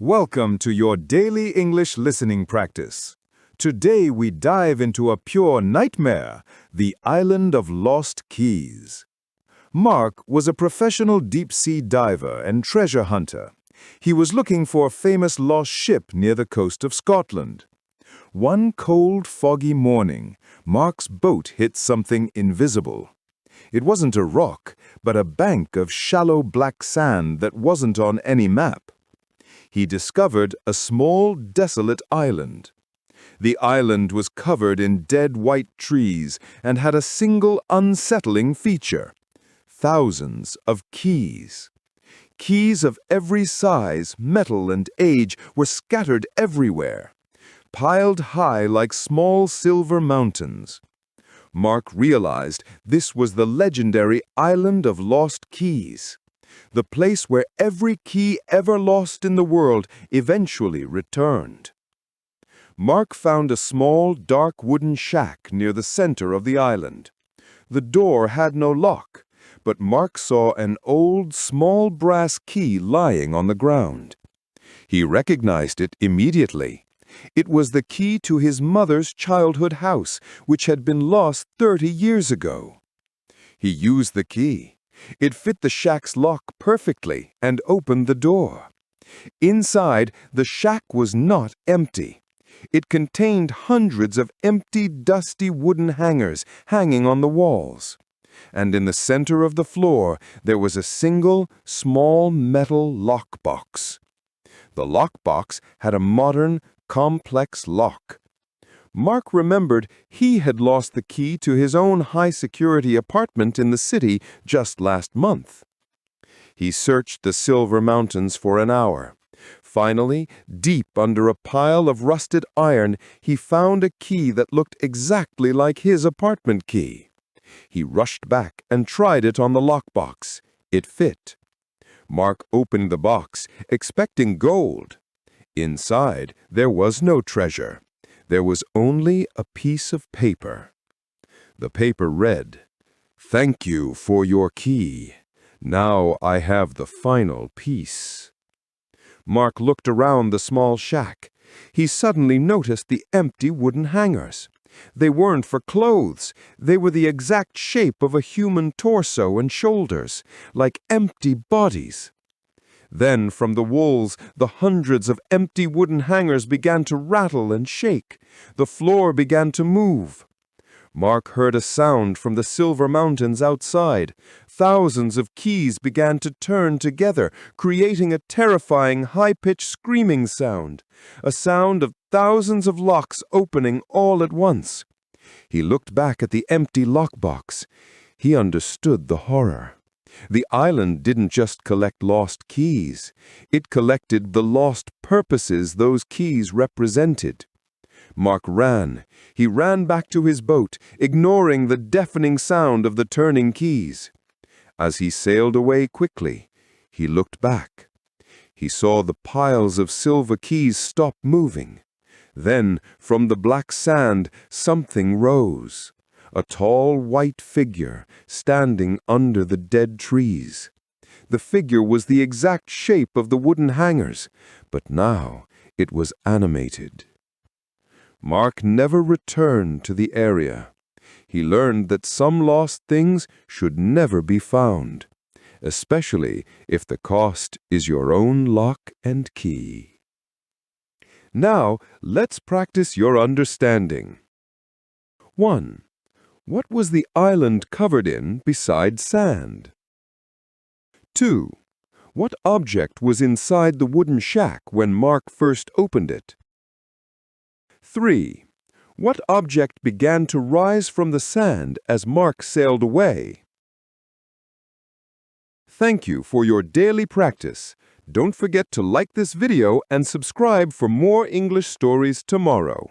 Welcome to your daily English listening practice. Today we dive into a pure nightmare, the island of lost keys. Mark was a professional deep-sea diver and treasure hunter. He was looking for a famous lost ship near the coast of Scotland. One cold, foggy morning, Mark's boat hit something invisible. It wasn't a rock, but a bank of shallow black sand that wasn't on any map. He discovered a small, desolate island. The island was covered in dead white trees and had a single unsettling feature: thousands of keys. Keys of every size, metal, and age were scattered everywhere, piled high like small silver mountains. Mark realized this was the legendary Island of Lost Keys, the place where every key ever lost in the world eventually returned. Mark found a small, dark wooden shack near the center of the island. The door had no lock, but Mark saw an old, small brass key lying on the ground. He recognized it immediately. It was the key to his mother's childhood house, which had been lost 30 years ago. He used the key. It fit the shack's lock perfectly and opened the door. Inside, the shack was not empty. It contained hundreds of empty, dusty wooden hangers hanging on the walls. And in the center of the floor, there was a single, small metal lockbox. The lockbox had a modern, complex lock. Mark remembered he had lost the key to his own high-security apartment in the city just last month. He searched the Silver Mountains for an hour. Finally, deep under a pile of rusted iron, he found a key that looked exactly like his apartment key. He rushed back and tried it on the lockbox. It fit. Mark opened the box, expecting gold. Inside, there was no treasure. There was only a piece of paper. The paper read, "Thank you for your key. Now I have the final piece." Mark looked around the small shack. He suddenly noticed the empty wooden hangers. They weren't for clothes. They were the exact shape of a human torso and shoulders, like empty bodies. Then, from the walls, the hundreds of empty wooden hangers began to rattle and shake. The floor began to move. Mark heard a sound from the Silver Mountains outside. Thousands of keys began to turn together, creating a terrifying, high-pitched screaming sound, a sound of thousands of locks opening all at once. He looked back at the empty lockbox. He understood the horror. The island didn't just collect lost keys. It collected the lost purposes those keys represented. Mark ran. He ran back to his boat, ignoring the deafening sound of the turning keys. As he sailed away quickly, he looked back. He saw the piles of silver keys stop moving. Then, from the black sand, something rose. A tall white figure standing under the dead trees. The figure was the exact shape of the wooden hangers, but now it was animated. Mark never returned to the area. He learned that some lost things should never be found, especially if the cost is your own lock and key. Now, let's practice your understanding. 1. What was the island covered in besides sand? 2. What object was inside the wooden shack when Mark first opened it? 3. What object began to rise from the sand as Mark sailed away? Thank you for your daily practice. Don't forget to like this video and subscribe for more English stories tomorrow.